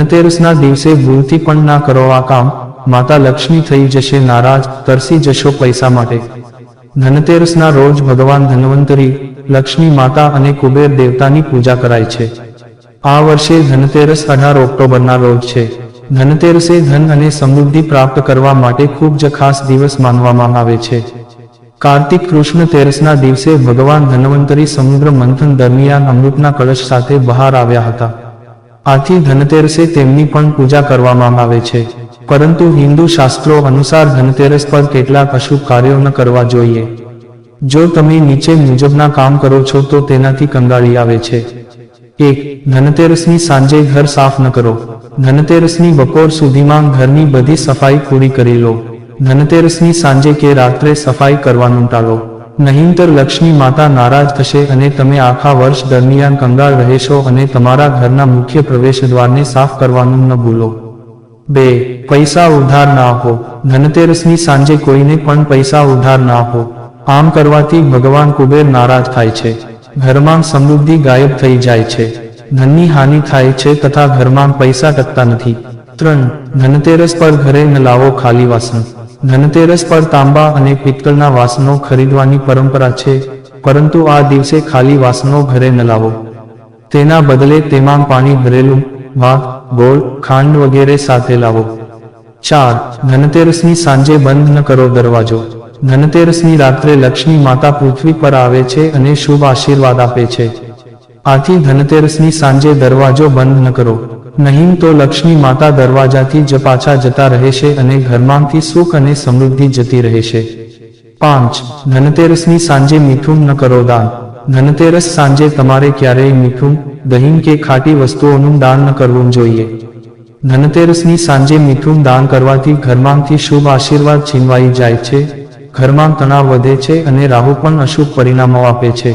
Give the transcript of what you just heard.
ધનતેરસના દિવસે ભૂલથી પણ ના કરો આ કામ, માતા લક્ષ્મી થઈ જશે નારાજ, તરસી જશો પૈસા માટે। ધનતેરસના રોજ ભગવાન ધન્વંતરી, લક્ષ્મી માતા અને કુબેર દેવતાની પૂજા કરાય છે। આ વર્ષે ધનતેરસ 18 ઓક્ટોબરના રોજ છે। ધનતેરસે ધન અને સમૃદ્ધિ પ્રાપ્ત કરવા માટે ખૂબ જ ખાસ દિવસ માનવામાં આવે છે। કાર્તિક કૃષ્ણ તેરસના દિવસે ભગવાન ધન્વંતરી સમુદ્ર મંથન દરમિયાન અમૃતના કળશ સાથે બહાર આવ્યા હતા। આથી ધનતેરસે તેમની પણ પૂજા કરવામાં આવે છે। પરંતુ હિન્દુ શાસ્ત્રો અનુસાર ધનતેરસ પર કેટલાક અશુભ કાર્યો ન કરવા જોઈએ। જો તમે નીચે મુજબના કામ કરો છો તો તેનાથી કંગાળી આવે છે। 1. ધનતેરસની સાંજે ઘર સાફ ન કરો। ધનતેરસની બપોર સુધીમાં ઘરની બધી સફાઈ પૂરી કરી લો। ધનતેરસની સાંજે કે રાત્રે સફાઈ કરવાનું ટાળો, નહીંતર લક્ષ્મી માતા નારાજ થશે અને તમે આખા વર્ષ દરમિયાન કંગાળ રહેશો અને તમારા ઘરના મુખ્ય પ્રવેશદ્વારને સાફ કરવાનું ન ભૂલો। 2. પૈસા ઉધાર ના આપો। ધનતેરસની સાંજે કોઈને પણ પૈસા ઉધાર ના આપો। આમ કરવાથી ભગવાન કુબેર નારાજ થાય છે, ઘરમાં સમૃદ્ધિ ગાયબ થઈ જાય છે, ધનની હાનિ થાય છે તથા ઘરમાં પૈસા ટકતા નથી। 3. ધનતેરસ પર ઘરે ન લાવો ખાલી વાસણ। ધનતેરસ પર તાંબા અને પિત્તળના વાસણો ખરીદવાની પરંપરા છે, પરંતુ આ દિવસે ખાલી વાસણો ઘરે ન લાવો। તેના બદલે તેમાં પાણી ભરેલું, ભાત, ગોળ, ખાંડ વગેરે સાથે લાવો। 4. ધનતેરસની સાંજે બંધ ન કરો દરવાજો। ધનતેરસની રાત્રે લક્ષ્મી માતા પૃથ્વી પર આવે છે અને શુભ આશીર્વાદ આપે છે। આથી ધનતેરસની સાંજે દરવાજો બંધ ન કરો, નહીં તો લક્ષ્મી માતા દરવાજાથી જ પાછા જતા રહેશે અને ઘરમાંથી સુખ અને સમૃદ્ધિ જતી રહેશે। 5. ધનતેરસની સાંજે મીઠું ન કરો દાન। ધનતેરસ સાંજે તમારે ક્યારેય મીઠું, દહીં કે ખાટી વસ્તુઓનું દાન ન કરવું જોઈએ। ધનતેરસની સાંજે મીઠું દાન કરવાથી ઘરમાંથી શુભ આશીર્વાદ છીનવાઈ જાય છે, ઘરમાં તણાવ વધે છે અને રાહુ પણ અશુભ પરિણામો આપે છે।